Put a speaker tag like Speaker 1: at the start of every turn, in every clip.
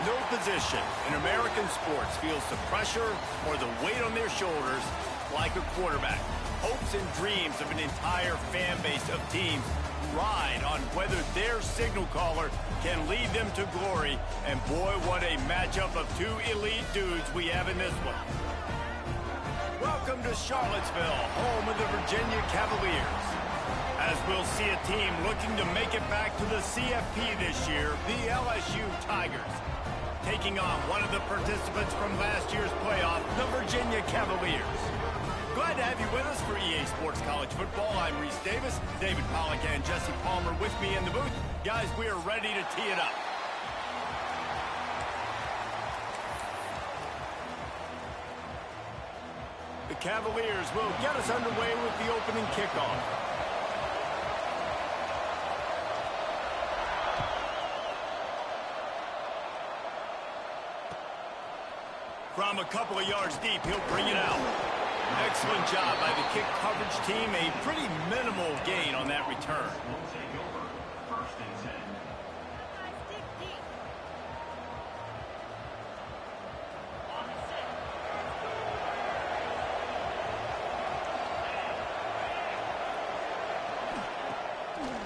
Speaker 1: No position in American sports feels the pressure or the weight on their shoulders like a quarterback. Hopes and dreams of an entire fan base of teams ride on whether their signal caller can lead them to glory. And boy, what a matchup of two elite dudes we have in this one. Welcome to Charlottesville, home of the Virginia Cavaliers. As we'll see a team looking to make it back to the CFP this year, the LSU Tigers, taking on one of the participants from last year's playoff, the Virginia Cavaliers. Glad to have you with us for EA Sports College Football. I'm Reese Davis, David Pollack and Jesse Palmer with me in the booth. Guys, we are ready to tee it up. The Cavaliers will get us underway with the opening kickoff. From a couple of yards deep, he'll bring it out. Excellent job by the kick coverage team. A pretty minimal gain on that return.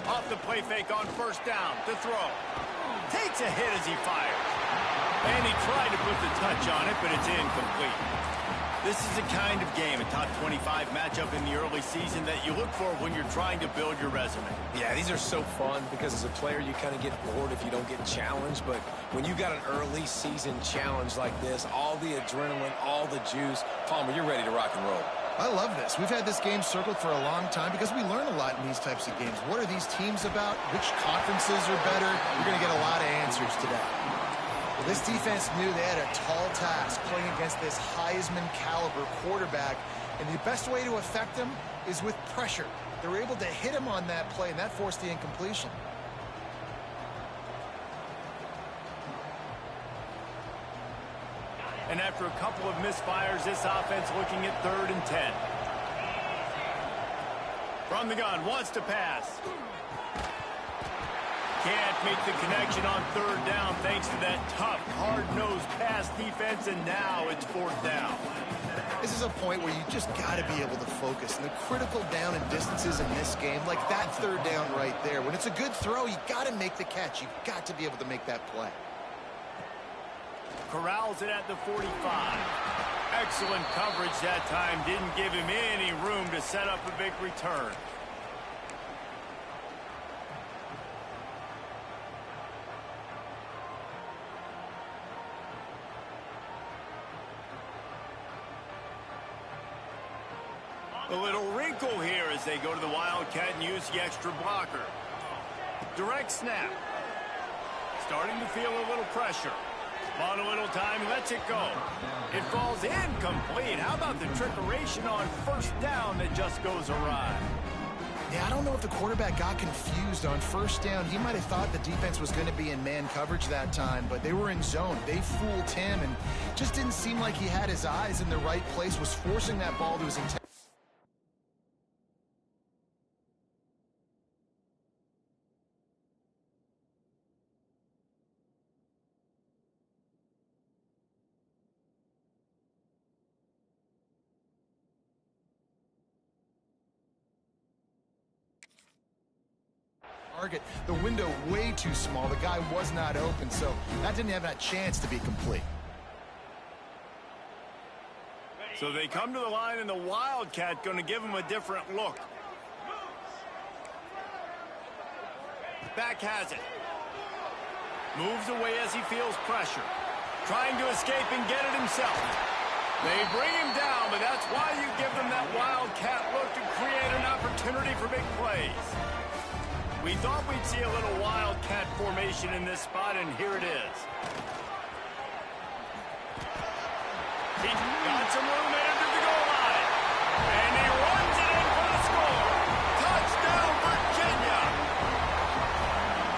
Speaker 1: Off the play fake on first down to throw. Takes a hit as he fires. And he tried to put the touch on it, but it's incomplete. This is the kind of game, a top 25 matchup in the early season that you look for when you're trying to build your resume.
Speaker 2: Yeah, these are so fun because as a player you kind of get bored if you don't get challenged, but when you got an early season challenge like this, all the adrenaline, all the juice, Palmer, you're ready to rock and roll.
Speaker 3: I love this. We've had this game circled for a long time because we learn a lot in these types of games. What are these teams about? Which conferences are better? You're going to get a lot of answers today. Well, this defense knew they had a tall task playing against this Heisman caliber quarterback, and the best way to affect him is with pressure. They were able to hit him on that play, and that forced the incompletion.
Speaker 1: And after a couple of misfires, this offense looking at 3rd and 10. From the gun, wants to pass. Can't make the connection on 3rd down thanks to that tough, hard-nosed pass defense, and now it's 4th down.
Speaker 3: This is a point where you just got to be able to focus. And the critical down and distances in this game, like that 3rd down right there, when it's a good throw, you got to make the catch. You've got to be able to make that play.
Speaker 1: Corrals it at the 45. Excellent coverage that time. Didn't give him any room to set up a big return. A little wrinkle here as they go to the Wildcat and use the extra blocker. Direct snap. Starting to feel a little pressure. On a little time, lets it go. It falls incomplete. How about the trickeration on 1st down that just goes awry?
Speaker 3: Yeah, I don't know if the quarterback got confused on 1st down. He might have thought the defense was going to be in man coverage that time, but they were in zone. They fooled him and just didn't seem like he had his eyes in the right place, was forcing that ball to his intent. Target, the window way too small. The guy was not open, so that didn't have a chance to be complete.
Speaker 1: So they come to the line, and the Wildcat going to give him a different look. Back has it. Moves away as he feels pressure. Trying to escape and get it himself. They bring him down, but that's why you give them that Wildcat look to create an opportunity for big plays. We thought we'd see a little Wildcat formation in this spot, and here it is. He got some room and entered the goal line. And he runs it in for the score. Touchdown, Virginia!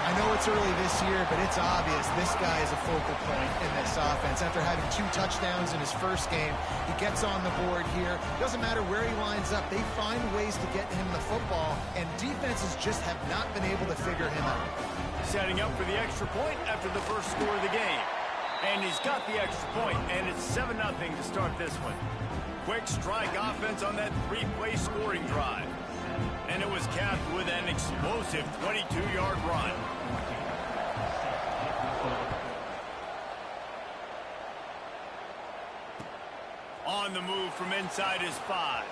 Speaker 3: I know it's early this year, but it's obvious this guy is a focal point in this offense. After having 2 touchdowns in his first game, he gets on the board here. Doesn't matter where he lines up. They find ways to get him the football, and defenses just have not been able to figure him out.
Speaker 1: Setting up for the extra point after the first score of the game. And he's got the extra point, and it's 7-0 to start this one. Quick strike offense on that 3-play scoring drive. And it was capped with an explosive 22-yard run. On the move from inside his 5.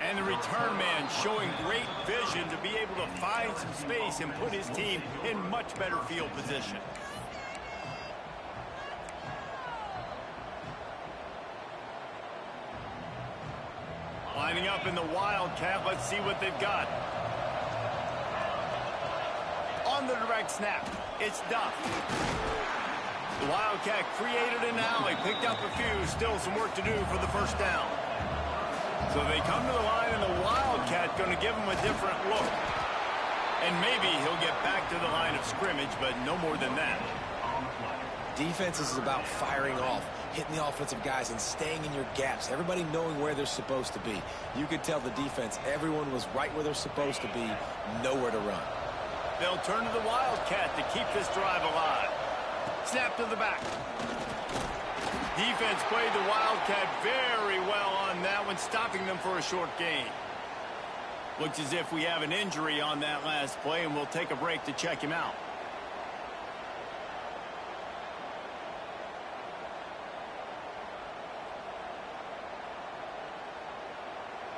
Speaker 1: And the return man showing great vision to be able to find some space and put his team in much better field position. Lining up in the Wildcat, let's see what they've got. On the direct snap, it's Duff. The Wildcat created an alley, picked up a few, still some work to do for the first down. So they come to the line, and the Wildcat going to give him a different look. And maybe he'll get back to the line of scrimmage, but no more than that.
Speaker 2: Defense is about firing off, hitting the offensive guys, and staying in your gaps. Everybody knowing where they're supposed to be. You could tell the defense, everyone was right where they're supposed to be, nowhere to run.
Speaker 1: They'll turn to the Wildcat to keep this drive alive. Snap to the back. Defense played the Wildcat very well on that one, stopping them for a short gain. Looks as if we have an injury on that last play, and we'll take a break to check him out.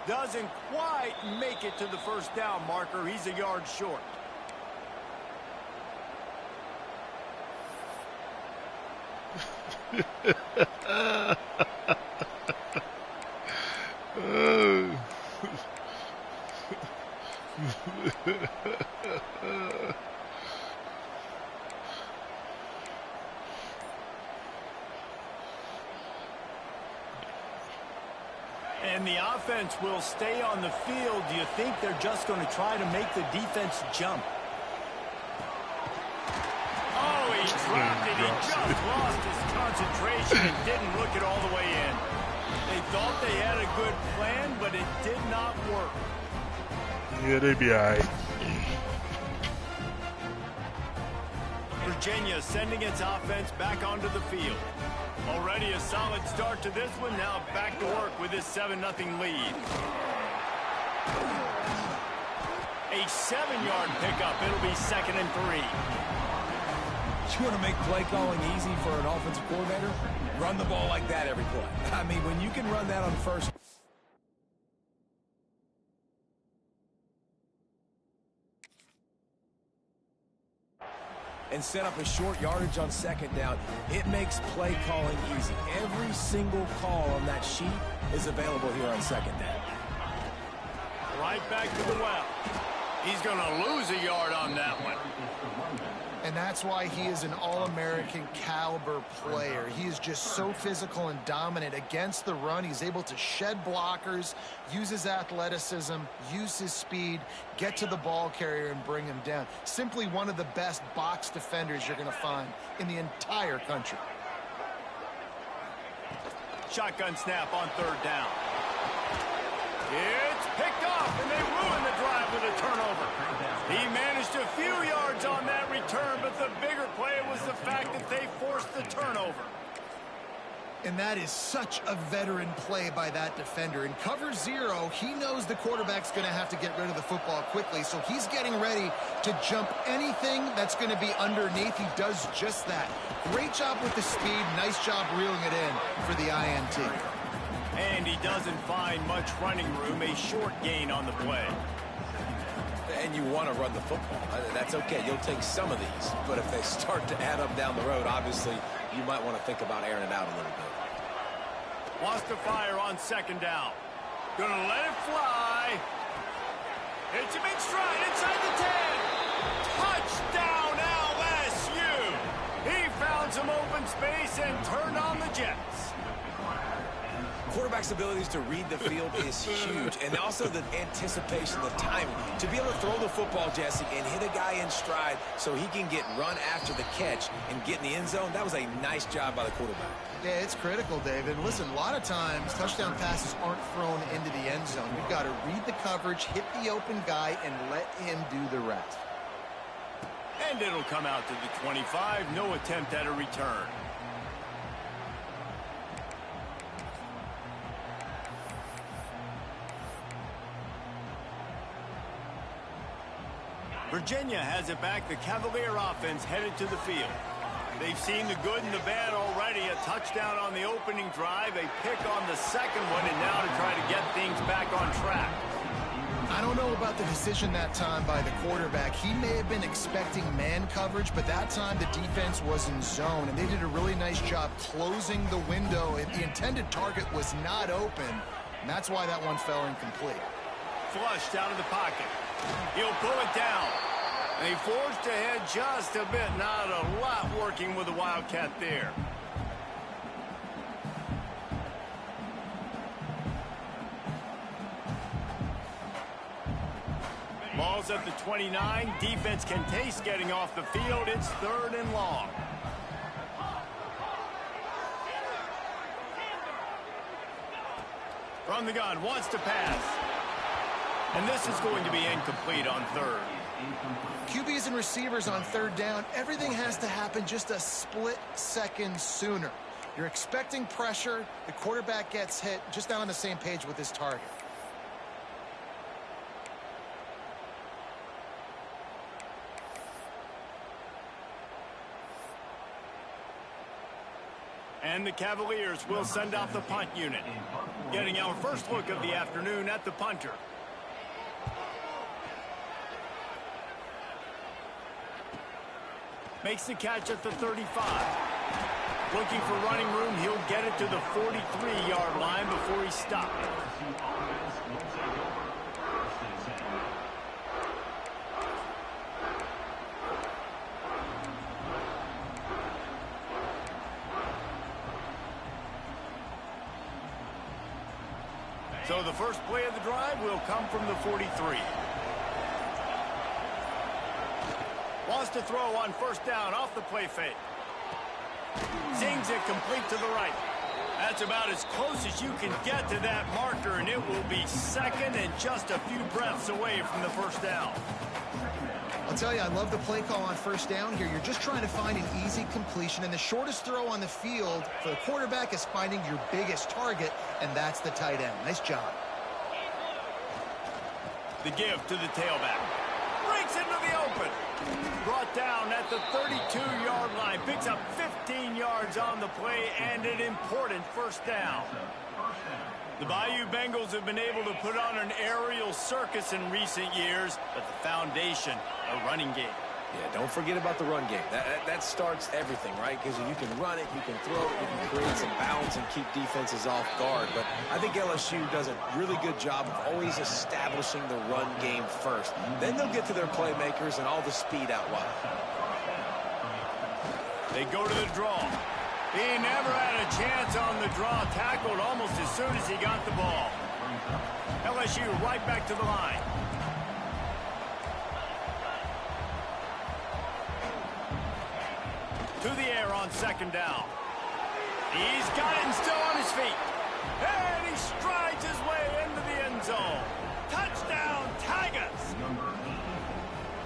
Speaker 1: Doesn't quite make it to the first down marker. He's a yard short. And the offense will stay on the field. Do you think they're just going to try to make the defense jump? Oh, he dropped it. He just lost his concentration and didn't look it all the way in. They thought they had a good plan, but it did not work.
Speaker 4: Yeah, they'd be all right.
Speaker 1: Virginia sending its offense back onto the field. Already a solid start to this one. Now back to work with this 7-0 lead. A 7-yard pickup. It'll be 2nd and 3.
Speaker 2: You want to make play calling easy for an offensive coordinator? Run the ball like that every play. I mean, when you can run that on first. And set up a short yardage on 2nd down, it makes play calling easy. Every single call on that sheet is available here on 2nd down.
Speaker 1: Right back to the well. He's going to lose a yard on that one.
Speaker 3: And that's why he is an All-American caliber player. He is just so physical and dominant against the run. He's able to shed blockers, use his athleticism, use his speed, get to the ball carrier and bring him down. Simply one of the best box defenders you're going to find in the entire country.
Speaker 1: Shotgun snap on 3rd down. It's picked off, and they ruin the drive with a turnover. He managed a few yards on that return, but the bigger play was the fact that they forced the turnover.
Speaker 3: And that is such a veteran play by that defender. In cover 0, he knows the quarterback's going to have to get rid of the football quickly, so he's getting ready to jump anything that's going to be underneath. He does just that. Great job with the speed. Nice job reeling it in for the INT.
Speaker 1: And he doesn't find much running room, a short gain on the play.
Speaker 2: And you want to run the football. That's okay. You'll take some of these. But if they start to add up down the road, obviously, you might want to think about airing it out a little bit.
Speaker 1: Wants to fire on 2nd down. Gonna let it fly. It's a big stride inside the 10. Touchdown, LSU. He found some open space and turned on the Jets.
Speaker 2: Quarterback's abilities to read the field is huge, and also the anticipation, the timing. To be able to throw the football, Jesse, and hit a guy in stride so he can get run after the catch and get in the end zone, that was a nice job by the quarterback.
Speaker 3: Yeah, it's critical, David. Listen, a lot of times touchdown passes aren't thrown into the end zone. You've got to read the coverage, hit the open guy, and let him do the rest.
Speaker 1: And it'll come out to the 25. No attempt at a return. Virginia has it back. The Cavalier offense headed to the field. They've seen the good and the bad already. A touchdown on the opening drive, a pick on the second one, and now to try to get things back on track.
Speaker 3: I don't know about the decision that time by the quarterback. He may have been expecting man coverage, but that time the defense was in zone, and they did a really nice job closing the window. The intended target was not open, and that's why that one fell incomplete.
Speaker 1: Flushed out of the pocket. He'll pull it down. And he forged ahead just a bit. Not a lot working with the Wildcat there. Ball's at the 29. Defense can taste getting off the field. It's 3rd and long. From the gun, wants to pass. And this is going to be incomplete on 3rd.
Speaker 3: QBs and receivers on 3rd down, everything has to happen just a split second sooner. You're expecting pressure, the quarterback gets hit, just not on the same page with his target.
Speaker 1: And the Cavaliers will send out the punt unit. Getting our first look of the afternoon at the punter. Makes the catch at the 35. Looking for running room, he'll get it to the 43-yard line before he stopped. So the first play of the drive will come from the 43. Wants to throw on 1st down off the play fake. Zings it complete to the right. That's about as close as you can get to that marker, and it will be 2nd and just a few breaths away from the 1st down.
Speaker 3: I'll tell you, I love the play call on 1st down here. You're just trying to find an easy completion, and the shortest throw on the field for the quarterback is finding your biggest target, and that's the tight end. Nice job.
Speaker 1: The give to the tailback. Breaks into the open. Brought down at the 32-yard line. Picks up 15 yards on the play and an important 1st down. The Bayou Bengals have been able to put on an aerial circus in recent years, but the foundation, a running game.
Speaker 2: Yeah, don't forget about the run game. That starts everything, right? Because you can run it, you can throw it, you can create some bounds and keep defenses off guard. But I think LSU does a really good job of always establishing the run game first. Then they'll get to their playmakers and all the speed out wide.
Speaker 1: They go to the draw. He never had a chance on the draw. Tackled almost as soon as he got the ball. LSU right back to the line. To the air on 2nd down. He's got it and still on his feet. And he strides his way into the end zone. Touchdown, Tigers!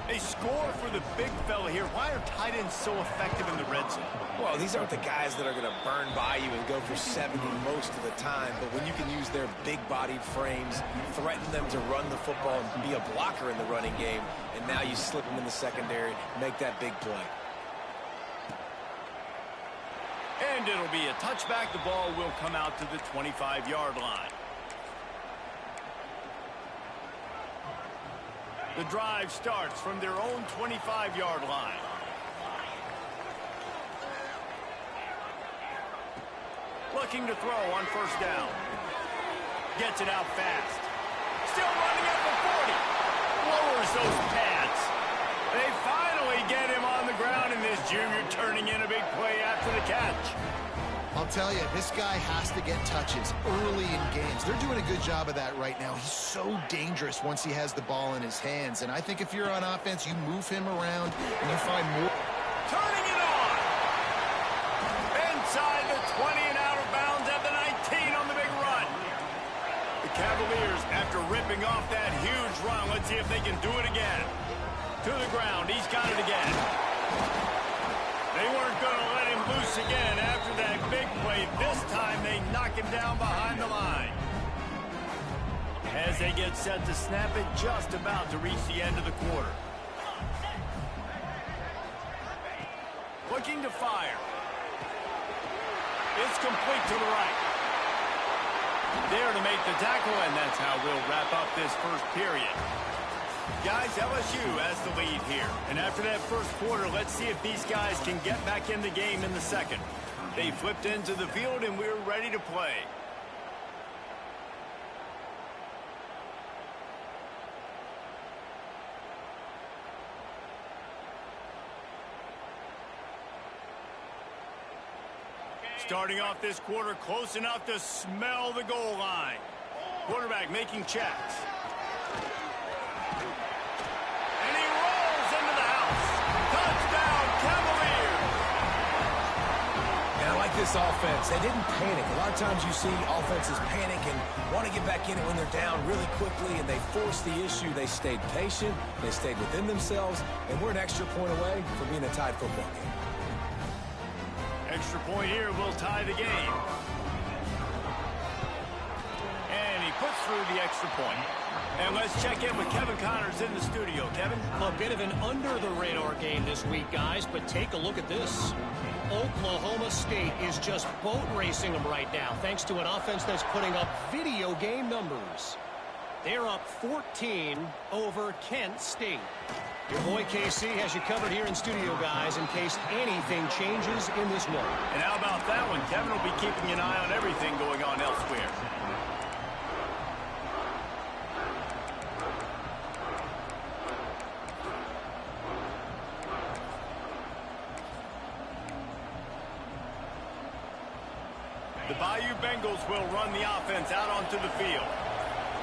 Speaker 1: They score for the big fella here. Why are tight ends so effective in the red zone?
Speaker 2: Well, these aren't the guys that are going to burn by you and go for 70 most of the time. But when you can use their big-bodied frames, threaten them to run the football and be a blocker in the running game, and now you slip them in the secondary, make that big play.
Speaker 1: And it'll be a touchback. The ball will come out to the 25-yard line. The drive starts from their own 25-yard line. Looking to throw on 1st down. Gets it out fast. Still running at the 40. Lowers those pads. They finally get him on the ground, and this junior turning in a big play after the catch.
Speaker 3: I'll tell you, this guy has to get touches early in games. They're doing a good job of that right now. He's so dangerous once he has the ball in his hands. And I think if you're on offense, you move him around and you find more.
Speaker 1: Turning it on. Inside the 20 and out of bounds at the 19 on the big run. The Cavaliers, after ripping off that huge run, let's see if they can do it again. To the ground. He's got it again. They weren't going to let him loose again after that big play. This time they knock him down behind the line. As they get set to snap it, just about to reach the end of the quarter. Looking to fire. It's complete to the right. There to make the tackle, and that's how we'll wrap up this first period. Guys, LSU has the lead here. And after that first quarter, let's see if these guys can get back in the game in the second. They flipped into the field, and we're ready to play. Starting off this quarter close enough to smell the goal line. Quarterback making checks. And he rolls into the house. Touchdown, Cavaliers!
Speaker 2: And I like this offense. They didn't panic. A lot of times you see offenses panic and want to get back in it when they're down really quickly, and they forced the issue. They stayed patient. They stayed within themselves, and we're an extra point away from being a tied football game.
Speaker 1: Extra point here will tie the game. And he puts through the extra point. And let's check in with Kevin Connors in the studio. Kevin?
Speaker 5: A bit of an under-the-radar game this week, guys, but take a look at this. Oklahoma State is just boat racing them right now, thanks to an offense that's putting up video game numbers. They're up 14 over Kent State. Your boy KC has you covered here in studio, guys, in case anything changes in this one.
Speaker 1: And how about that one? Kevin will be keeping an eye on everything going on elsewhere. The Bayou Bengals will run the offense out onto the field.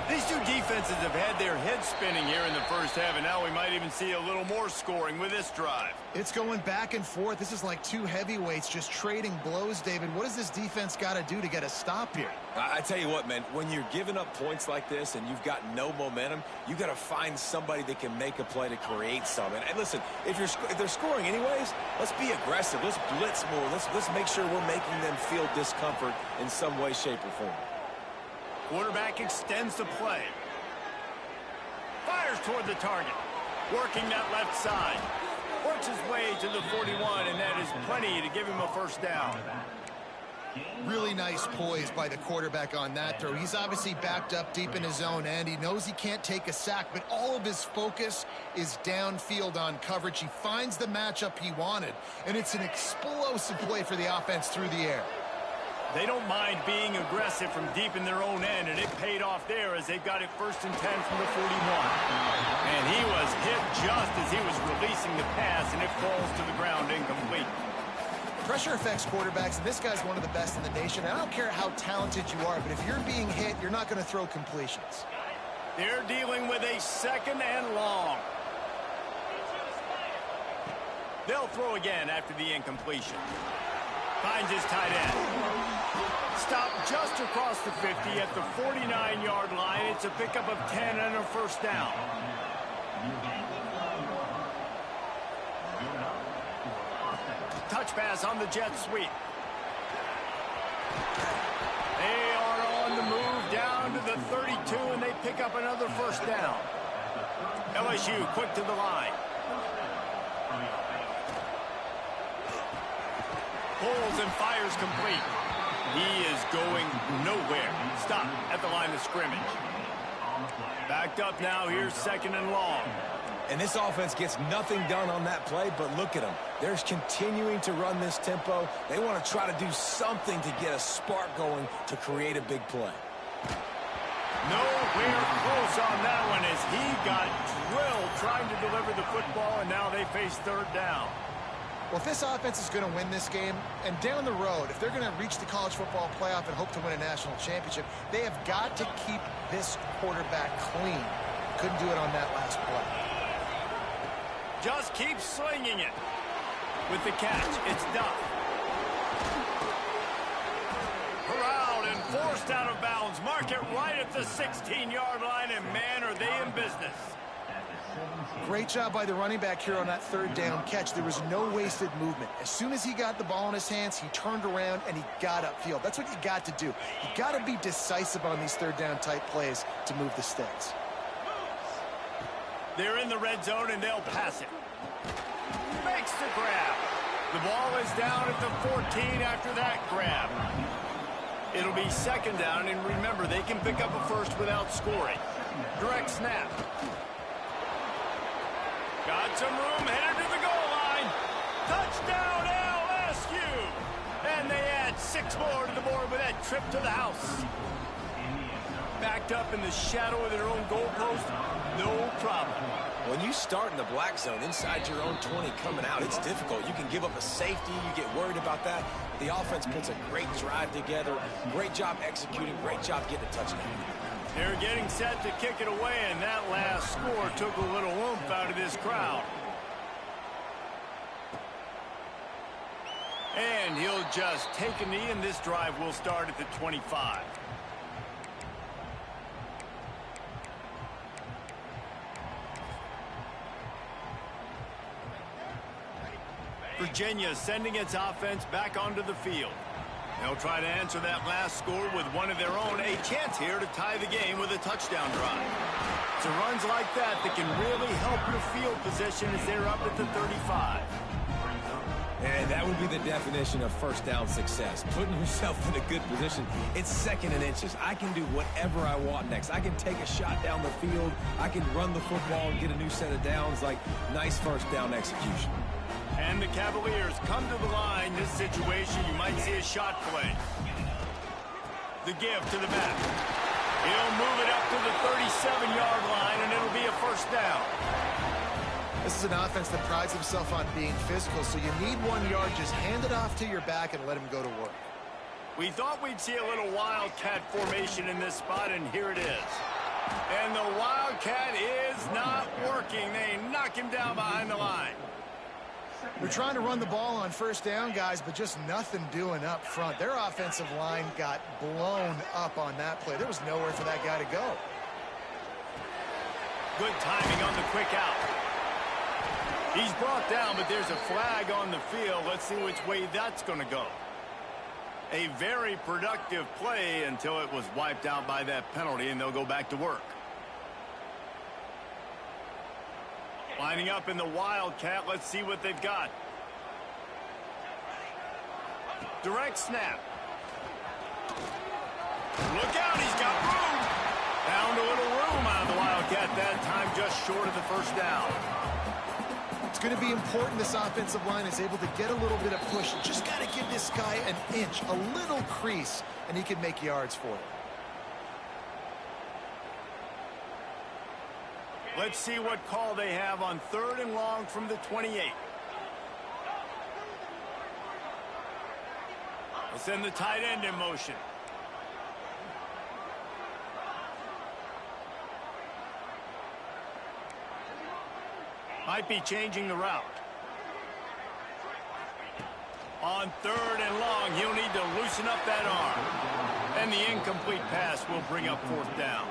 Speaker 1: These two defenses have had their heads spinning here in the first half, and now we might even see a little more scoring with this drive.
Speaker 3: It's going back and forth. This is like two heavyweights just trading blows, David. What does this defense got to do to get a stop here?
Speaker 2: I tell you what, man, when you're giving up points like this and you've got no momentum, you got to find somebody that can make a play to create something. And listen, if they're scoring anyways, let's be aggressive. Let's blitz more. Let's make sure we're making them feel discomfort in some way, shape, or form.
Speaker 1: Quarterback extends the play. Fires toward the target. Working that left side. Works his way to the 41, and that is plenty to give him a first down.
Speaker 3: Really nice poise by the quarterback on that throw. He's obviously backed up deep in his own end. He knows he can't take a sack, but all of his focus is downfield on coverage. He finds the matchup he wanted, and it's an explosive play for the offense through the air.
Speaker 1: They don't mind being aggressive from deep in their own end, and it paid off there as they've got it 1st and 10 from the 41. And he was hit just as he was releasing the pass, and it falls to the ground incomplete.
Speaker 3: Pressure affects quarterbacks, and this guy's one of the best in the nation. I don't care how talented you are, but if you're being hit, you're not going to throw completions.
Speaker 1: They're dealing with a 2nd and long. They'll throw again after the incompletion. Finds his tight end. Stopped just across the 50 at the 49-yard line. It's a pickup of 10 and a first down. Touch pass on the jet sweep. They are on the move down to the 32, and they pick up another first down. LSU quick to the line. Pulls and fires complete. He is going nowhere. Stop at the line of scrimmage. Backed up now. Here's 2nd and long.
Speaker 2: And this offense gets nothing done on that play, but look at them. They're continuing to run this tempo. They want to try to do something to get a spark going to create a big play.
Speaker 1: Nowhere close on that one as he got drilled trying to deliver the football, and now they face 3rd down.
Speaker 3: Well, if this offense is going to win this game, and down the road, if they're going to reach the college football playoff and hope to win a national championship, they have got to keep this quarterback clean. Couldn't do it on that last play.
Speaker 1: Just keep slinging it. With the catch, it's Duff. Corralled and forced out of bounds. Mark it right at the 16-yard line, and man, are they in business.
Speaker 3: Great job by the running back here on that third down catch. There was no wasted movement. As soon as he got the ball in his hands, he turned around and he got upfield. That's what you got to do. You got to be decisive on these third down type plays to move the sticks.
Speaker 1: They're in the red zone and they'll pass it. Makes the grab. The ball is down at the 14 after that grab. It'll be second down, and remember, they can pick up a first without scoring. Direct snap. Got some room, headed to the goal line. Touchdown, LSU! And they add 6 more to the board with that trip to the house. Backed up in the shadow of their own goalpost, no problem.
Speaker 2: When you start in the black zone inside your own 20 coming out, it's difficult. You can give up a safety. You get worried about that. The offense puts a great drive together. Great job executing. Great job getting a touchdown.
Speaker 1: They're getting set to kick it away, and that last score took a little oomph out of this crowd. And he'll just take a knee, and this drive will start at the 25. Virginia sending its offense back onto the field. They'll try to answer that last score with one of their own. A chance here to tie the game with a touchdown drive. It's runs like that that can really help your field position as they're up at the 35.
Speaker 2: And that would be the definition of first down success. Putting yourself in a good position. It's second and inches. I can do whatever I want next. I can take a shot down the field. I can run the football and get a new set of downs. Like, nice first down execution.
Speaker 1: And the Cavaliers come to the line. This situation, you might see a shot play. The give to the back. He'll move it up to the 37-yard line, and it'll be a first down.
Speaker 3: This is an offense that prides himself on being physical, so you need 1 yard. Just hand it off to your back and let him go to work.
Speaker 1: We thought we'd see a little Wildcat formation in this spot, and here it is. And the Wildcat is not working. They knock him down behind the line.
Speaker 3: They're trying to run the ball on first down, guys, but just nothing doing up front. Their offensive line got blown up on that play. There was nowhere for that guy to go.
Speaker 1: Good timing on the quick out. He's brought down, but there's a flag on the field. Let's see which way that's going to go. A very productive play until it was wiped out by that penalty, and they'll go back to work. Lining up in the Wildcat. Let's see what they've got. Direct snap. Look out, he's got room. Found a little room out of the Wildcat that time, just short of the first down.
Speaker 3: It's going to be important this offensive line is able to get a little bit of push. You just got to give this guy an inch, a little crease, and he can make yards for it.
Speaker 1: Let's see what call they have on 3rd and long from the 28. We'll send the tight end in motion. Might be changing the route. On 3rd and long, he'll need to loosen up that arm. And the incomplete pass will bring up 4th down.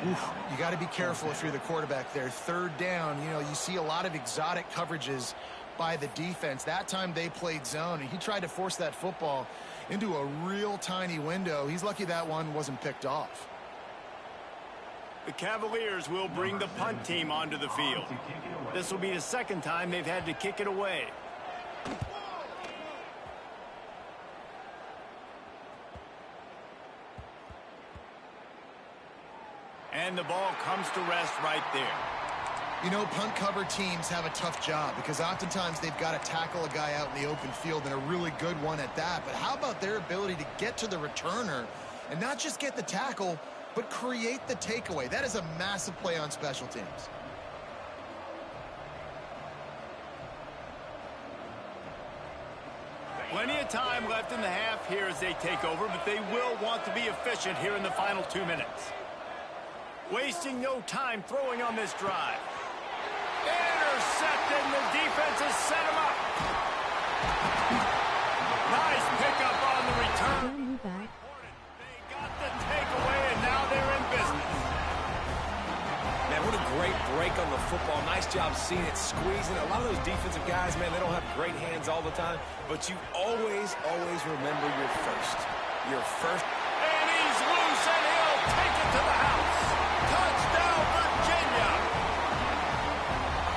Speaker 3: Oof, you got to be careful if you're the quarterback there. 3rd down, you know, you see a lot of exotic coverages by the defense. That time they played zone, and he tried to force that football into a real tiny window. He's lucky that one wasn't picked off.
Speaker 1: The Cavaliers will bring the punt team onto the field. This will be the second time they've had to kick it away. And the ball comes to rest right there.
Speaker 3: You know, punt cover teams have a tough job because oftentimes they've got to tackle a guy out in the open field, and a really good one at that. But how about their ability to get to the returner and not just get the tackle, but create the takeaway? That is a massive play on special teams.
Speaker 1: Plenty of time left in the half here as they take over, but they will want to be efficient here in the final 2 minutes. Wasting no time throwing on this drive. Intercepted, and the defense has set him up. Nice pickup on the return. They got the takeaway, and now they're in business.
Speaker 2: Man, what a great break on the football. Nice job seeing it, squeezing it. A lot of those defensive guys, man, they don't have great hands all the time, but you always, always remember your first. Your first.
Speaker 1: And he's loose, and he'll take it to the house. Touchdown, Virginia!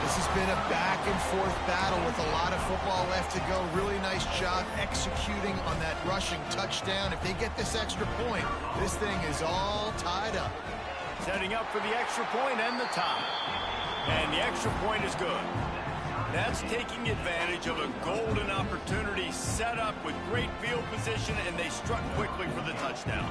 Speaker 3: This has been a back-and-forth battle with a lot of football left to go. Really nice job executing on that rushing touchdown. If they get this extra point, this thing is all tied up.
Speaker 1: Setting up for the extra point and the tie. And the extra point is good. That's taking advantage of a golden opportunity set up with great field position, and they struck quickly for the touchdown.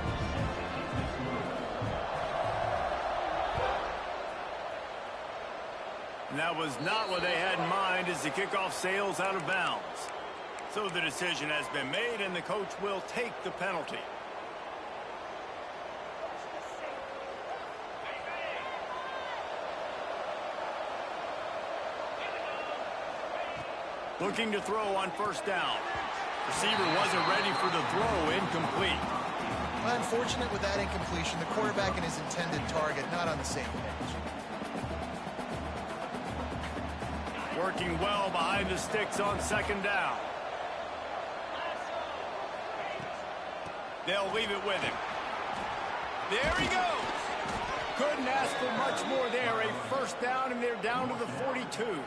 Speaker 1: And that was not what they had in mind as the kickoff sails out of bounds. So the decision has been made, and the coach will take the penalty. Looking to throw on first down. Receiver wasn't ready for the throw, incomplete.
Speaker 3: Well, unfortunate with that incompletion. The quarterback and his intended target not on the same page.
Speaker 1: Working well behind the sticks on second down. They'll leave it with him. There he goes. Couldn't ask for much more there. A first down, and they're down to the 42.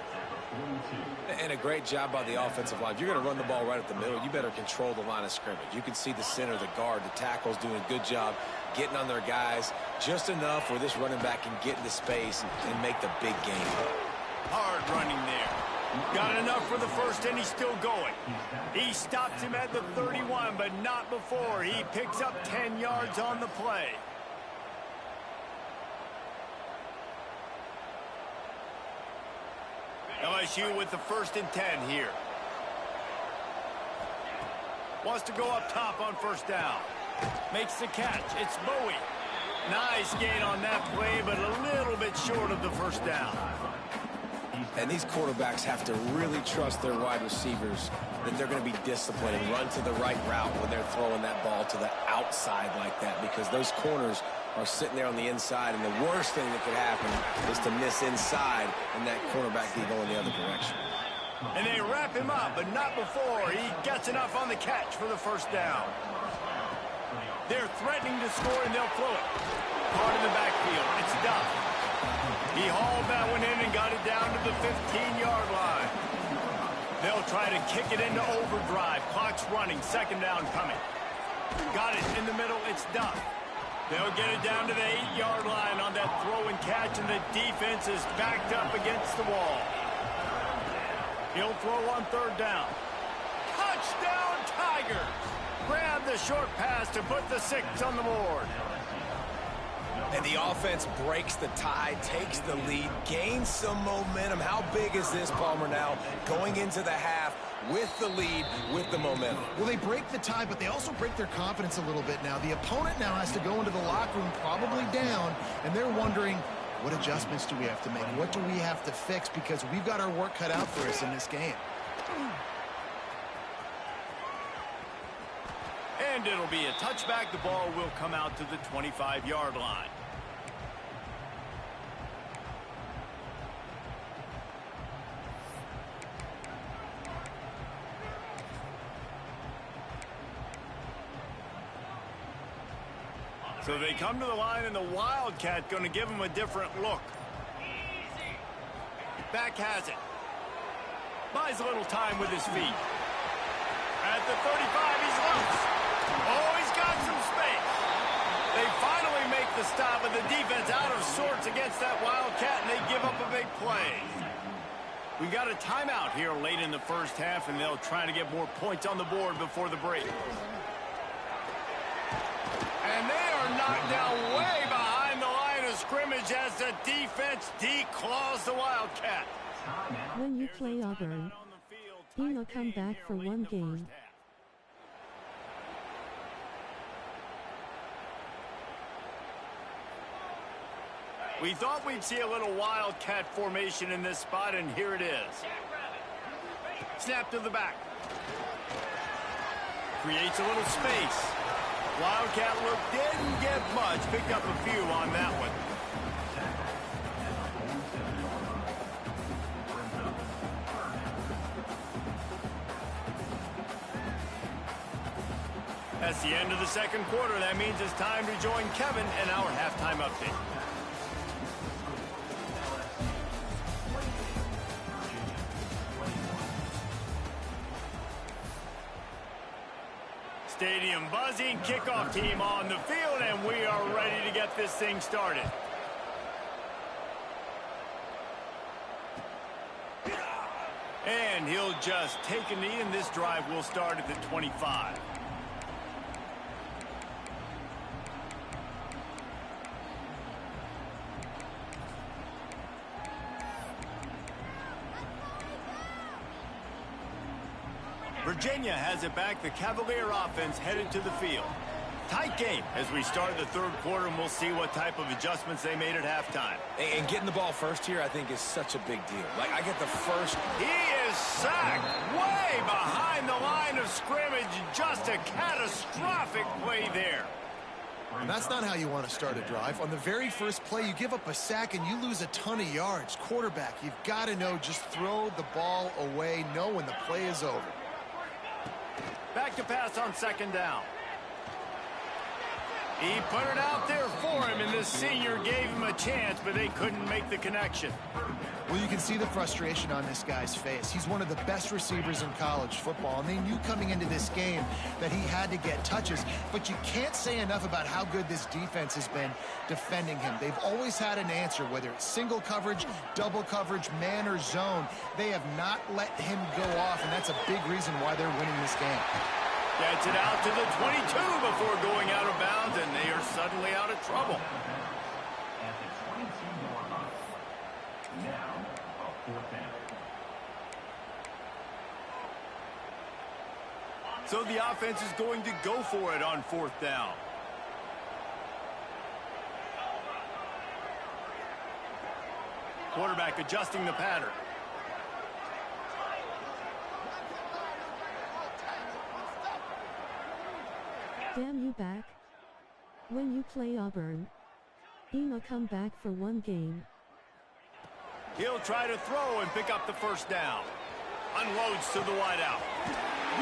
Speaker 2: And a great job by the offensive line. If you're going to run the ball right at the middle, you better control the line of scrimmage. You can see the center, the guard, the tackles doing a good job getting on their guys just enough where this running back can get into space and make the big game.
Speaker 1: Hard running there. Got enough for the first, and he's still going. He stops him at the 31, but not before. He picks up 10 yards on the play. LSU with the 1st and 10 here. Wants to go up top on first down. Makes the catch. It's Bowie. Nice gain on that play, but a little bit short of the first down.
Speaker 2: And these quarterbacks have to really trust their wide receivers that they're going to be disciplined and run to the right route when they're throwing that ball to the outside like that, because those corners are sitting there on the inside, and the worst thing that could happen is to miss inside and that cornerback be going the other direction.
Speaker 1: And they wrap him up, but not before he gets enough on the catch for the first down. They're threatening to score, and they'll throw it. Part of the backfield. It's Duff. He hauled that one in and got it down to the 15-yard line. They'll try to kick it into overdrive. Clock's running. Second down coming. Got it in the middle. It's Duff. They'll get it down to the 8-yard line on that throw and catch, and the defense is backed up against the wall. He'll throw on third down. Touchdown, Tigers! Grab the short pass to put the 6 on the board.
Speaker 2: And the offense breaks the tie, takes the lead, gains some momentum. How big is this, Palmer, now going into the half with the lead, with the momentum?
Speaker 3: Well, they break the tie, but they also break their confidence a little bit now. The opponent now has to go into the locker room probably down, and they're wondering, what adjustments do we have to make? What do we have to fix? Because we've got our work cut out for us in this game.
Speaker 1: And it'll be a touchback. The ball will come out to the 25-yard line. So they come to the line, and the Wildcat going to give them a different look. Back has it. Buys a little time with his feet. At the 35, he's loose. Oh, he's got some space. They finally make the stop, and the defense out of sorts against that Wildcat, and they give up a big play. We got a timeout here late in the first half, and they'll try to get more points on the board before the break. And they are knocked down way behind the line of scrimmage as the defense declaws the Wildcat.
Speaker 6: When you play Auburn, Eno come back for one game.
Speaker 1: We thought we'd see a little Wildcat formation in this spot, and here it is. Snap to the back. Creates a little space. Wildcat look didn't get much. Picked up a few on that one. That's the end of the second quarter. That means it's time to join Kevin and our halftime update. Stadium buzzing, kickoff team on the field, and we are ready to get this thing started. And he'll just take a knee, and this drive will start at the 25. Virginia has it back. The Cavalier offense headed to the field. Tight game as we start the third quarter, and we'll see what type of adjustments they made at halftime.
Speaker 2: And getting the ball first here, I think, is such a big deal. Like, I get the first.
Speaker 1: He is sacked way behind the line of scrimmage. Just a catastrophic play there.
Speaker 3: And that's not how you want to start a drive. On the very first play, you give up a sack and you lose a ton of yards. Quarterback, you've got to know, just throw the ball away. Know when the play is over.
Speaker 1: Back to pass on second down. He put it out there for him, and this senior gave him a chance, but they couldn't make the connection.
Speaker 3: Well, you can see the frustration on this guy's face. He's one of the best receivers in college football, and they knew coming into this game that he had to get touches, but you can't say enough about how good this defense has been defending him. They've always had an answer, whether it's single coverage, double coverage, man or zone. They have not let him go off, and that's a big reason why they're winning this game.
Speaker 1: Gets it out to the 22 before going out of bounds, and they are suddenly out of trouble. So the offense is going to go for it on fourth down. Quarterback adjusting the pattern.
Speaker 6: Damn you back. When you play Auburn, Ema come back for one game.
Speaker 1: He'll try to throw and pick up the first down. Unloads to the wideout.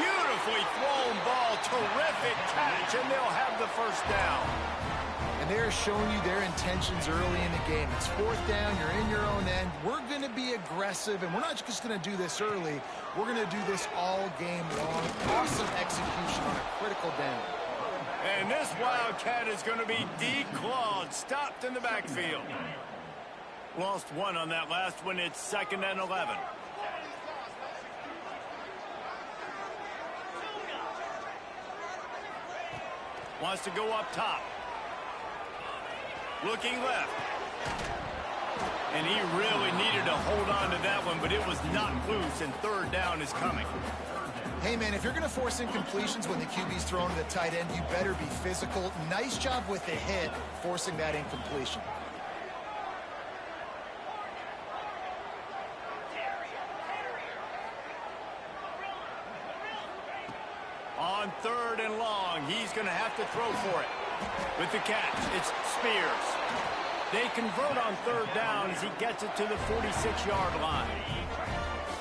Speaker 1: Beautifully thrown ball. Terrific catch, and they'll have the first down.
Speaker 3: And they're showing you their intentions early in the game. It's fourth down. You're in your own end. We're going to be aggressive, and we're not just going to do this early. We're going to do this all game long. Awesome execution on a critical down.
Speaker 1: And this Wildcat is going to be declawed, stopped in the backfield. Lost one on that last one. It's 2nd and 11. Wants to go up top. Looking left. And he really needed to hold on to that one, but it was not loose, and third down is coming.
Speaker 3: Hey, man, if you're going to force incompletions when the QB's thrown to the tight end, you better be physical. Nice job with the hit, forcing that incompletion.
Speaker 1: On 3rd and long, he's going to have to throw for it. With the catch, it's Spears. They convert on 3rd down as he gets it to the 46-yard line.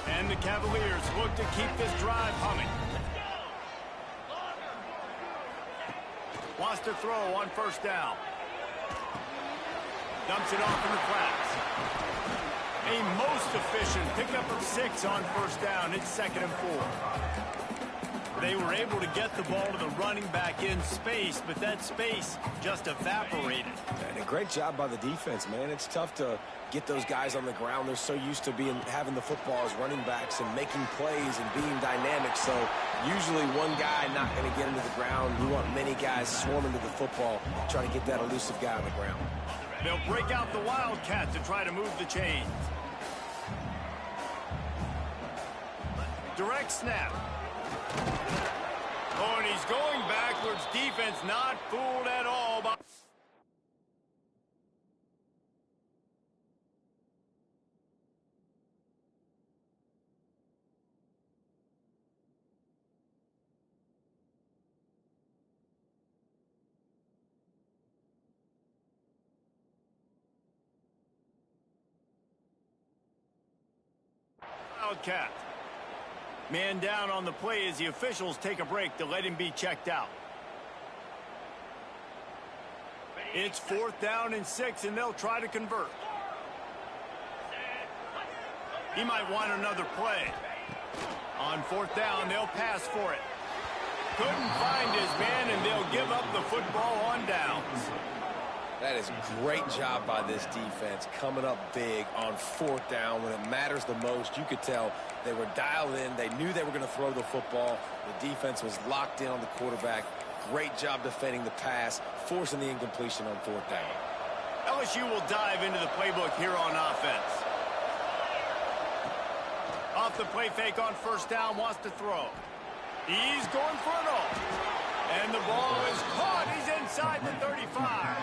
Speaker 1: And the Cavaliers look to keep this drive humming. Wants to throw on 1st down. Dumps it off in the flats. A most efficient pickup of 6 on 1st down. It's 2nd and 4. They were able to get the ball to the running back in space, but that space just evaporated.
Speaker 2: And a great job by the defense, man. It's tough to get those guys on the ground. They're so used to having the football as running backs and making plays and being dynamic. So usually one guy not going to get into the ground. We want many guys swarming to the football, trying to get that elusive guy on the ground.
Speaker 1: They'll break out the Wildcat to try to move the chains. Direct snap. Oh, and he's going backwards. Defense not fooled at all by... Wildcat. Man down on the play as the officials take a break to let him be checked out. It's 4th down and 6, and they'll try to convert. He might want another play. On 4th down, they'll pass for it. Couldn't find his man, and they'll give up the football on downs.
Speaker 2: That is a great job by this defense, coming up big on 4th down when it matters the most. You could tell they were dialed in. They knew they were going to throw the football. The defense was locked in on the quarterback. Great job defending the pass, forcing the incompletion on 4th down.
Speaker 1: LSU will dive into the playbook here on offense. Off the play fake on 1st down, wants to throw. He's going for it all. And the ball is caught. He's inside the 35.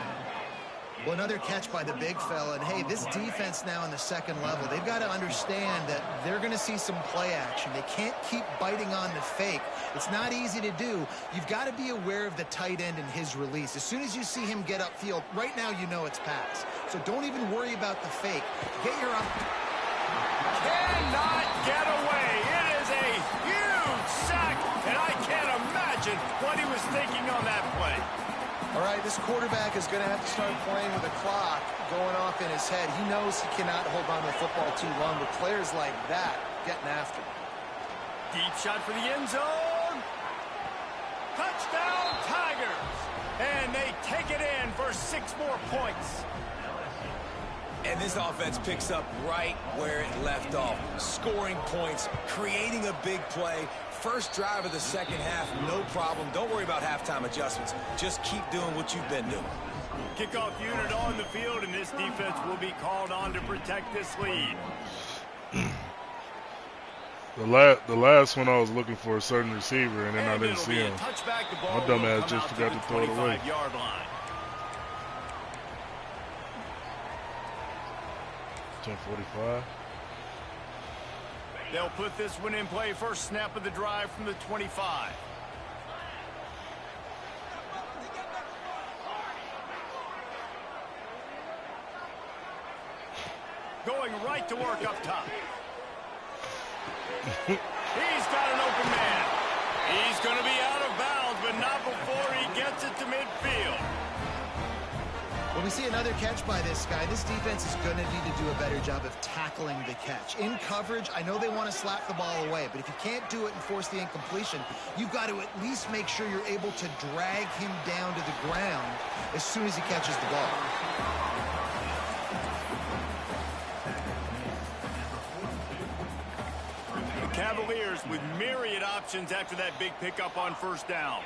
Speaker 3: Well, another catch by the big fella. And, hey, this defense now in the second level, they've got to understand that they're going to see some play action. They can't keep biting on the fake. It's not easy to do. You've got to be aware of the tight end and his release. As soon as you see him get upfield, right now you know it's pass. So don't even worry about the fake. Get your up.
Speaker 1: Cannot get away. It is a huge sack, and I can't imagine what he was thinking on that play.
Speaker 3: All right, this quarterback is going to have to start playing with the clock going off in his head. He knows he cannot hold on to the football too long, but players like that getting after him.
Speaker 1: Deep shot for the end zone. Touchdown, Tigers. And they take it in for 6 more points.
Speaker 2: And this offense picks up right where it left off. Scoring points, creating a big play. First drive of the second half, no problem. Don't worry about halftime adjustments. Just keep doing what you've been doing.
Speaker 1: Kickoff unit on the field, and this defense will be called on to protect this lead.
Speaker 4: The last one I was looking for a certain receiver, and then I didn't see him. My dumb ass just forgot to throw it away. 10:45.
Speaker 1: They'll put this one in play. First snap of the drive from the 25. Going right to work up top. He's got an open man. He's going to be out of bounds, but not before he gets it to midfield.
Speaker 3: Well, we see another catch by this guy. This defense is going to need to do a better job of tackling the catch. In coverage, I know they want to slap the ball away, but if you can't do it and force the incompletion, you've got to at least make sure you're able to drag him down to the ground as soon as he catches the ball.
Speaker 1: The Cavaliers with myriad options after that big pickup on 1st down.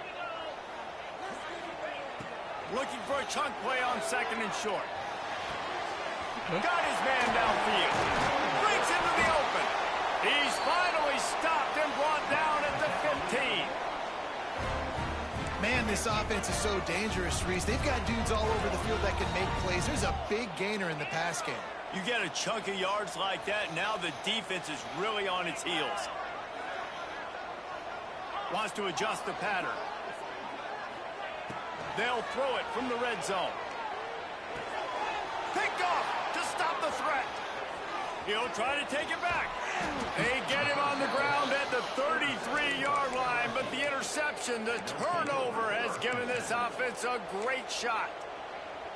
Speaker 1: Looking for a chunk play on 2nd and short. Got his man downfield. Breaks into the open. He's finally stopped and brought down at the 15.
Speaker 3: Man, this offense is so dangerous, Reese. They've got dudes all over the field that can make plays. There's a big gainer in the pass game.
Speaker 1: You get a chunk of yards like that, now the defense is really on its heels. Wants to adjust the pattern. They'll throw it from the red zone. Picked off to stop the threat. He'll try to take it back. They get him on the ground at the 33-yard line, but the interception, the turnover, has given this offense a great shot.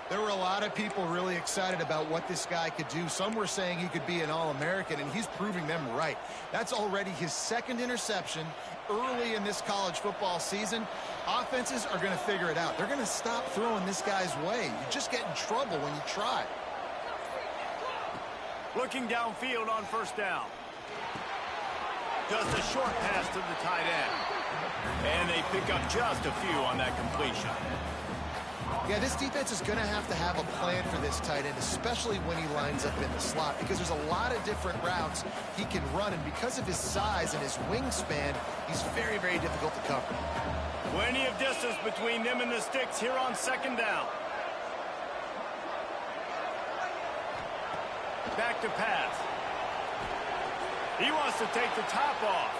Speaker 3: There were a lot of people really excited about what this guy could do. Some were saying he could be an All-American, and he's proving them right. That's already his 2nd interception early in this college football season. Offenses are going to figure it out. They're going to stop throwing this guy's way. You just get in trouble when you try.
Speaker 1: Looking downfield on 1st down. Just a short pass to the tight end. And they pick up just a few on that completion.
Speaker 3: Yeah, this defense is going to have a plan for this tight end, especially when he lines up in the slot, because there's a lot of different routes he can run, and because of his size and his wingspan, he's very, very difficult to cover.
Speaker 1: Plenty of distance between them and the sticks here on 2nd down. Back to pass. He wants to take the top off.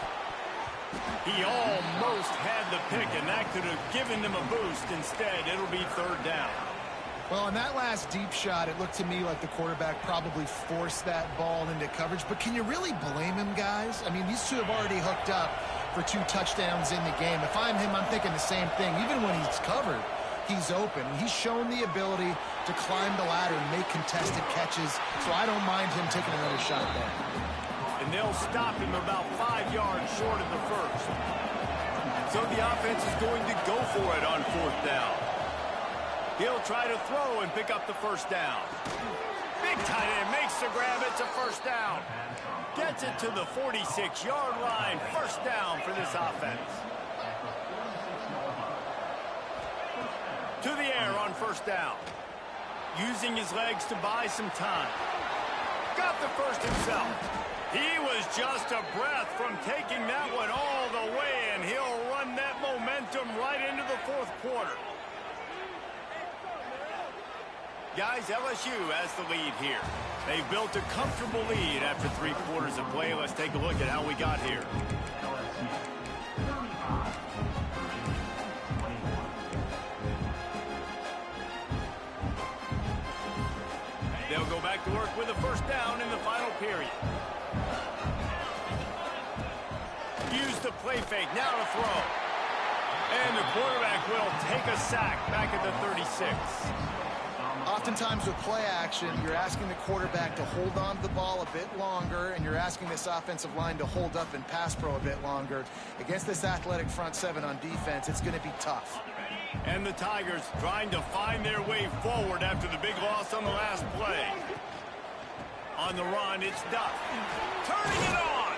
Speaker 1: He almost had the pick, and that could have given them a boost. Instead, it'll be 3rd down.
Speaker 3: Well, on that last deep shot, it looked to me like the quarterback probably forced that ball into coverage. But can you really blame him, guys? I mean, these two have already hooked up for 2 touchdowns in the game. If I'm him, I'm thinking the same thing. Even when he's covered, he's open. He's shown the ability to climb the ladder and make contested catches, so I don't mind him taking another shot there.
Speaker 1: And they'll stop him about 5 yards short of the first. So the offense is going to go for it on 4th down. He'll try to throw and pick up the first down. Big tight end makes the grab. It's a first down. Gets it to the 46-yard line. First down for this offense. To the air on first down. Using his legs to buy some time. Got the first himself. He was just a breath from taking that one all the way, and he'll run that momentum right into the 4th quarter. Guys, LSU has the lead here. They've built a comfortable lead after 3 quarters of play. Let's take a look at how we got here. They'll go back to work with a first down in the final period. Use the play fake, now to throw. And the quarterback will take a sack back at the 36.
Speaker 3: Oftentimes with play action, you're asking the quarterback to hold on to the ball a bit longer, and you're asking this offensive line to hold up and pass pro a bit longer. Against this athletic front seven on defense, it's going to be tough.
Speaker 1: And the Tigers trying to find their way forward after the big loss on the last play. On the run, it's Duck. Turning it on.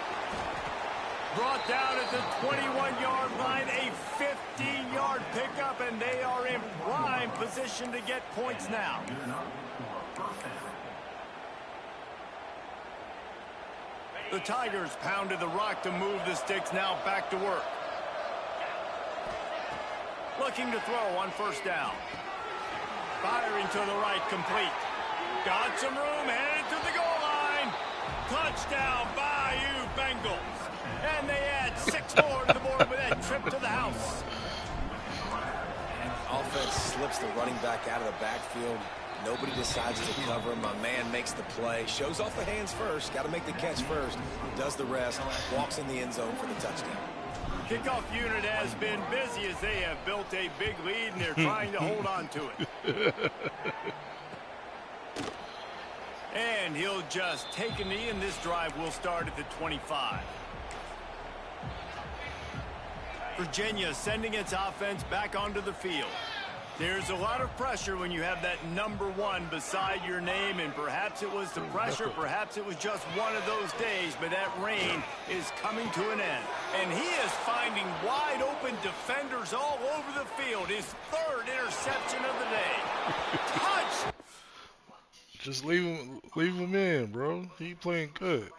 Speaker 1: Brought down at the 21-yard line, a 15-yard pickup, and they are in prime position to get points now. The Tigers pounded the rock to move the sticks, now back to work. Looking to throw on first down. Firing to the right, complete. Got some room, headed to the goal line. Touchdown, Bayou Bengals. And they add 6 more to the board with that trip to the house.
Speaker 2: Offense slips the running back out of the backfield. Nobody decides to cover him. My man makes the play. Shows off the hands first. Got to make the catch first. Does the rest. Walks in the end zone for the touchdown.
Speaker 1: Kickoff unit has been busy as they have built a big lead, and they're trying to hold on to it. And he'll just take a knee, and this drive will start at the 25. Virginia sending its offense back onto the field. There's a lot of pressure when you have that number 1 beside your name, and perhaps it was the pressure, perhaps it was just one of those days, but that rain is coming to an end. And he is finding wide open defenders all over the field. His 3rd interception of the day. Touch!
Speaker 4: Just leave him in, bro. He playing good.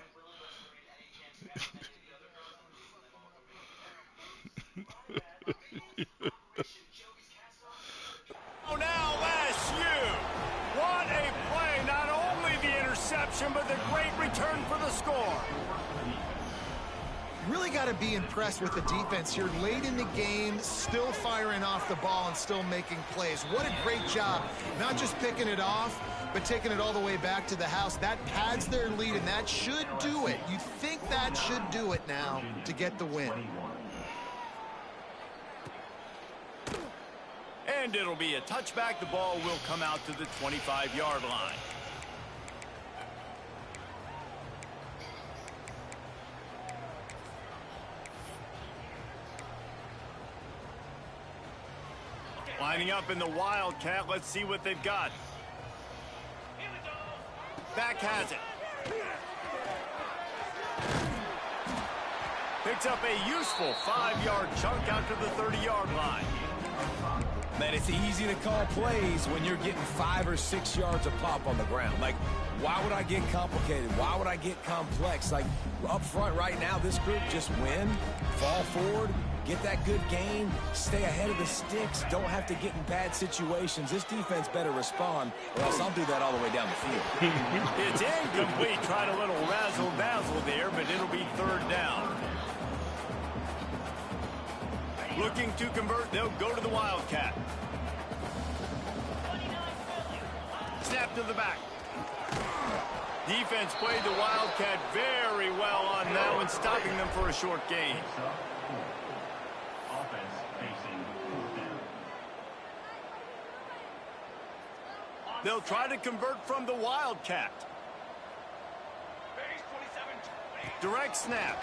Speaker 1: Oh, now LSU. What a play. Not only the interception, but the great return for the score.
Speaker 3: Really got to be impressed with the defense here. Late in the game, still firing off the ball and still making plays. What a great job. Not just picking it off, but taking it all the way back to the house. That pads their lead, and that should do it. You think that should do it now to get the win.
Speaker 1: And it'll be a touchback. The ball will come out to the 25-yard line. Lining up in the Wildcat. Let's see what they've got. Back has it. Picks up a useful 5-yard chunk out to the 30-yard line.
Speaker 2: Man, it's easy to call plays when you're getting 5 or 6 yards of pop on the ground. Like, why would I get complicated? Why would I get complex? Like, up front right now, this group just win, fall forward, get that good gain, stay ahead of the sticks, don't have to get in bad situations. This defense better respond, or else I'll do that all the way down the field.
Speaker 1: It's incomplete. Tried a little razzle-dazzle there, but it'll be 3rd down. Looking to convert, they'll go to the Wildcat. Snap to the back. Defense played the Wildcat very well on that one, stopping them for a short gain. They'll try to convert from the Wildcat. Direct snap.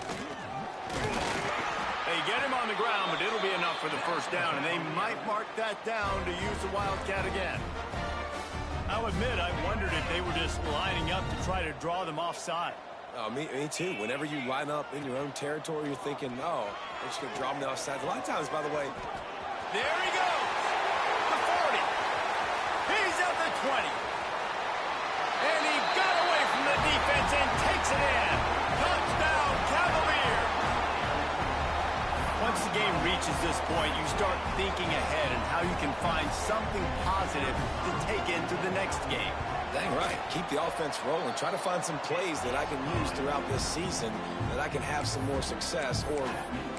Speaker 1: They get him on the ground, but it'll be enough for the first down, and they might mark that down to use the Wildcat again. I'll admit, I wondered if they were just lining up to try to draw them offside.
Speaker 2: Oh, me too. Whenever you line up in your own territory, you're thinking, oh, they're just going to draw them offside. A lot of times, by the way.
Speaker 1: There he goes. The 40. He's at the 20. And he got away from the defense and takes it in. Touchdown, Cavalier. Once the game reaches this point, you start thinking ahead and how you can find something positive to take into the next game.
Speaker 2: Dang right. Keep the offense rolling. Try to find some plays that I can use throughout this season that I can have some more success, or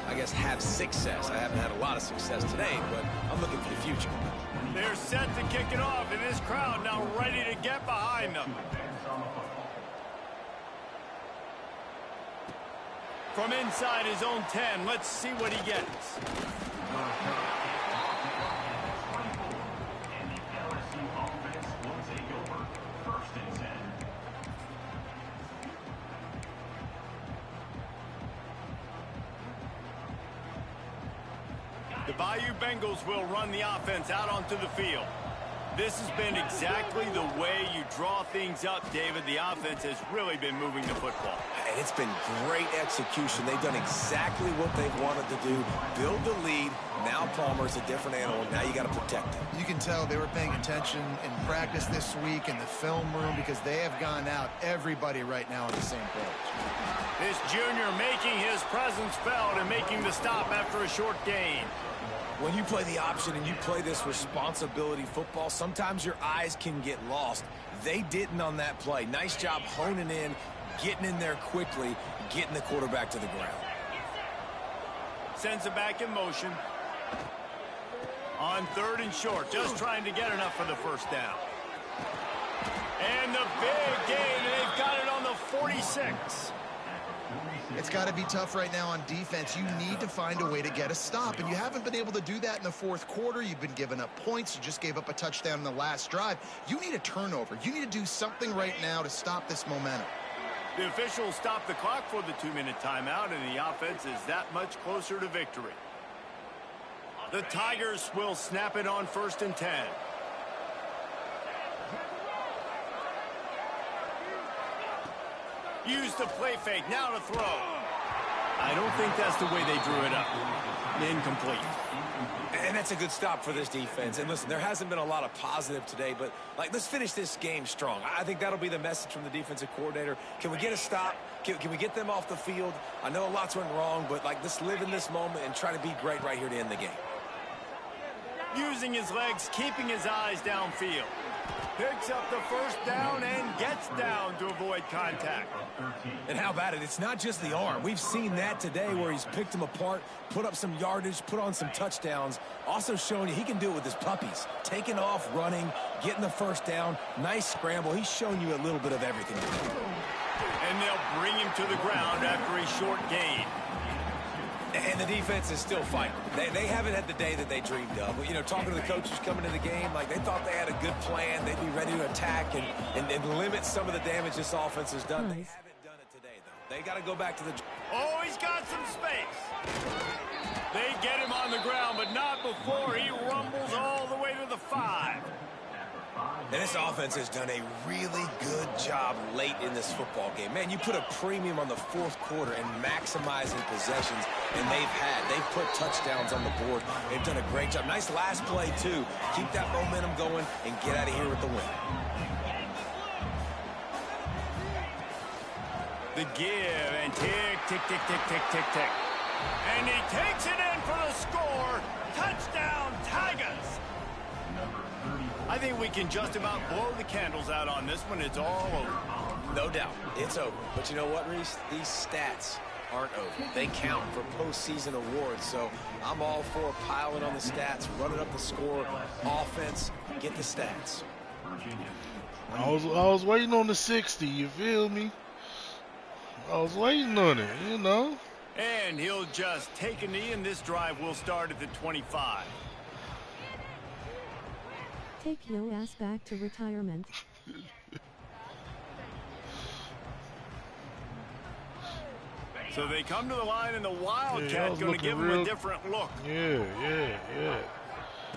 Speaker 2: I guess have success. I haven't had a lot of success today, but I'm looking for the future.
Speaker 1: They're set to kick it off, and this crowd now ready to get behind them. From inside his own 10, let's see what he gets. The Bayou Bengals will run the offense out onto the field. This has been exactly the way you draw things up, David. The offense has really been moving the football.
Speaker 2: And it's been great execution. They've done exactly what they've wanted to do. Build the lead. Now Palmer's a different animal. Now you got to protect him.
Speaker 3: You can tell they were paying attention in practice this week in the film room because they have gone out, everybody right now on the same page.
Speaker 1: This junior making his presence felt and making the stop after a short gain.
Speaker 2: When you play the option and you play this responsibility football, sometimes your eyes can get lost. They didn't on that play. Nice job honing in, getting in there quickly, getting the quarterback to the ground.
Speaker 1: Sends it back in motion. On 3rd and short, just trying to get enough for the first down. And the big gain, and they've got it on the 46.
Speaker 3: It's got to be tough right now on defense. You need to find a way to get a stop, and you haven't been able to do that in the 4th quarter. You've been giving up points. You just gave up a touchdown in the last drive. You need a turnover. You need to do something right now to stop this momentum.
Speaker 1: The officials stopped the clock for the 2-minute timeout, and the offense is that much closer to victory. The Tigers will snap it on 1st and 10. Use the play fake, now to throw. I don't think that's the way they drew it up. Incomplete.
Speaker 2: And that's a good stop for this defense. And listen, there hasn't been a lot of positive today, but let's finish this game strong. I think that'll be the message from the defensive coordinator. Can we get a stop? Can we get them off the field? I know a lot's went wrong, but let's live in this moment and try to be great right here to end the game.
Speaker 1: Using his legs, keeping his eyes downfield. Picks up the first down and gets down to avoid contact.
Speaker 2: And how about it? It's not just the arm. We've seen that today where he's picked them apart, put up some yardage, put on some touchdowns. Also showing you he can do it with his puppies. Taking off, running, getting the first down. Nice scramble. He's shown you a little bit of everything.
Speaker 1: And they'll bring him to the ground after a short gain.
Speaker 2: And the defense is still fighting. They haven't had the day that they dreamed of. But, you know, talking to the coaches coming into the game, they thought they had a good plan. They'd be ready to attack and limit some of the damage this offense has done. They haven't done it today, though. They got to go back to the...
Speaker 1: Oh, he's got some space. They get him on the ground, but not before he rumbles all the way to the 5.
Speaker 2: And this offense has done a really good job late in this football game. Man, you put a premium on the 4th quarter and maximizing possessions, and they've put touchdowns on the board. They've done a great job. Nice last play, too. Keep that momentum going and get out of here with the win.
Speaker 1: The give, and tick, tick, tick, tick, tick, tick, tick. And he takes it in for the score. Touchdown, Tigers. I think we can just about blow the candles out on this one. It's all over.
Speaker 2: No doubt. It's over. But you know what, Reese? These stats aren't over. They count for postseason awards. So I'm all for piling on the stats, running up the score, offense, get the stats.
Speaker 4: I was waiting on the 60, you feel me? I was waiting on it, you know.
Speaker 1: And he'll just take a knee, and this drive will start at the 25.
Speaker 6: Take yo ass back to retirement.
Speaker 1: So they come to the line, and the Wildcat going to give them a different look.
Speaker 4: Yeah.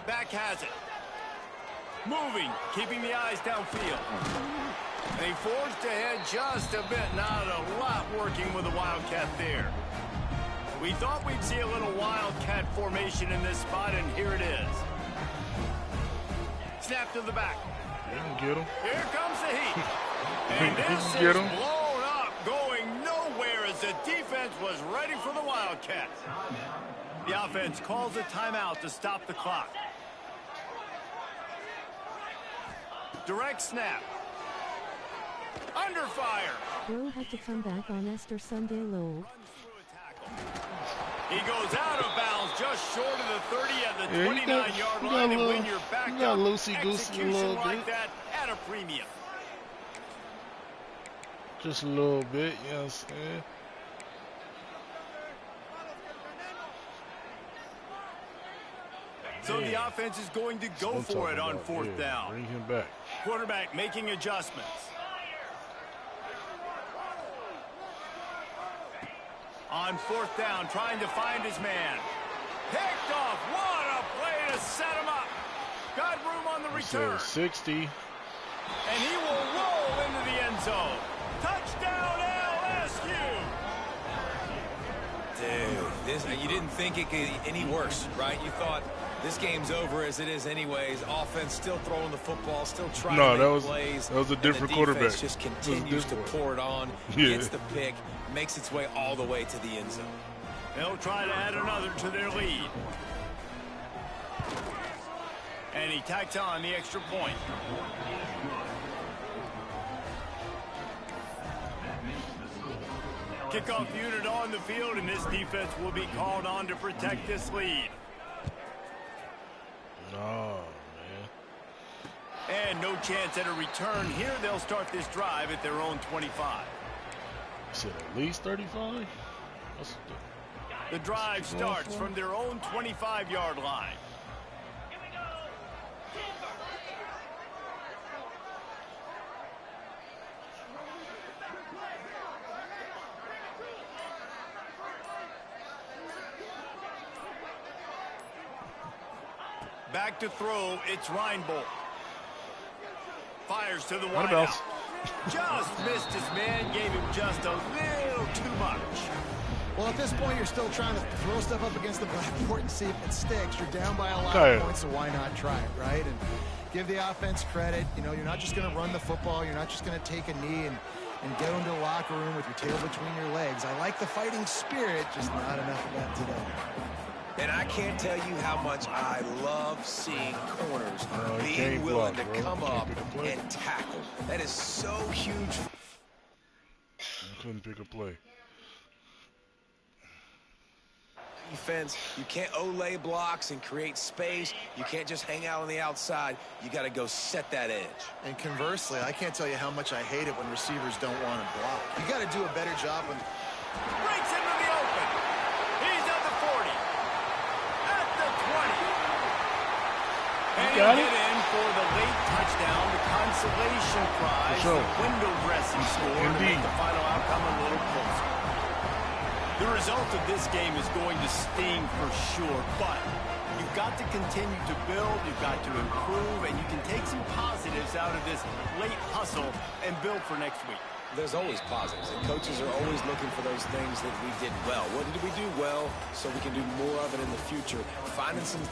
Speaker 1: Back has it. Moving, keeping the eyes downfield. And he forged ahead just a bit. Not a lot working with the Wildcat there. We thought we'd see a little Wildcat formation in this spot, and here it is. Snap to the back.
Speaker 4: You can get him.
Speaker 1: Here comes the heat. And this is blown up, going nowhere as the defense was ready for the Wildcats. The offense calls a timeout to stop the clock. Direct snap. Under fire.
Speaker 6: Bro had to come back on Esther Sunday low.
Speaker 1: He goes out of bounds just short of the 30 at the 29-yard line. And when you're back up, execution like that at a premium.
Speaker 4: Just a little bit, you know what I'm saying?
Speaker 1: So the offense is going to go for it on fourth down.
Speaker 4: Bring him back.
Speaker 1: Quarterback making adjustments. On fourth down, trying to find his man. Picked off. What a play to set him up. Got room on the return.
Speaker 4: 60.
Speaker 1: And he will roll into the end zone. Touchdown, LSU.
Speaker 2: Dude, you didn't think it could get any worse, right? You thought this game's over as it is anyways. Offense still throwing the football, still trying to make plays.
Speaker 4: That was a different quarterback.
Speaker 2: Just continues to pour it on, gets the pick, makes its way all the way to the end zone.
Speaker 1: They'll try to add another to their lead. And he tacks on the extra point. Kickoff unit on the field, and this defense will be called on to protect this lead.
Speaker 4: Oh, man.
Speaker 1: And no chance at a return here. They'll start this drive at their own 25.
Speaker 4: You said at least 35?
Speaker 1: The drive starts from their own 25-yard line. Back to throw, it's Reinbold. Fires to the wideout. Just missed his man, gave him just a little too much.
Speaker 3: Well, at this point, you're still trying to throw stuff up against the blackboard and see if it sticks. You're down by a lot of points, so why not try it, right? And give the offense credit. You know, you're not just going to run the football. You're not just going to take a knee and go into the locker room with your tail between your legs. I like the fighting spirit, just not enough of that today.
Speaker 2: And I can't tell you how much I love seeing corners being willing to come up and tackle. That is so huge.
Speaker 4: I couldn't pick a play.
Speaker 2: Defense, you can't olay blocks and create space. You can't just hang out on the outside. You got to go set that edge.
Speaker 3: And conversely, I can't tell you how much I hate it when receivers don't want to block. You got to do a better job when
Speaker 1: breaks into the open. He's at the 40. At the 20. And he'll get in for the late touchdown, the consolation prize, the window dressing score to make the final outcome a little closer. The result of this game is going to sting for sure, but you've got to continue to build, you've got to improve, and you can take some positives out of this late hustle and build for next week.
Speaker 2: There's always positives, and coaches are always looking for those things that we did well. What did we do well so we can do more of it in the future? Finding some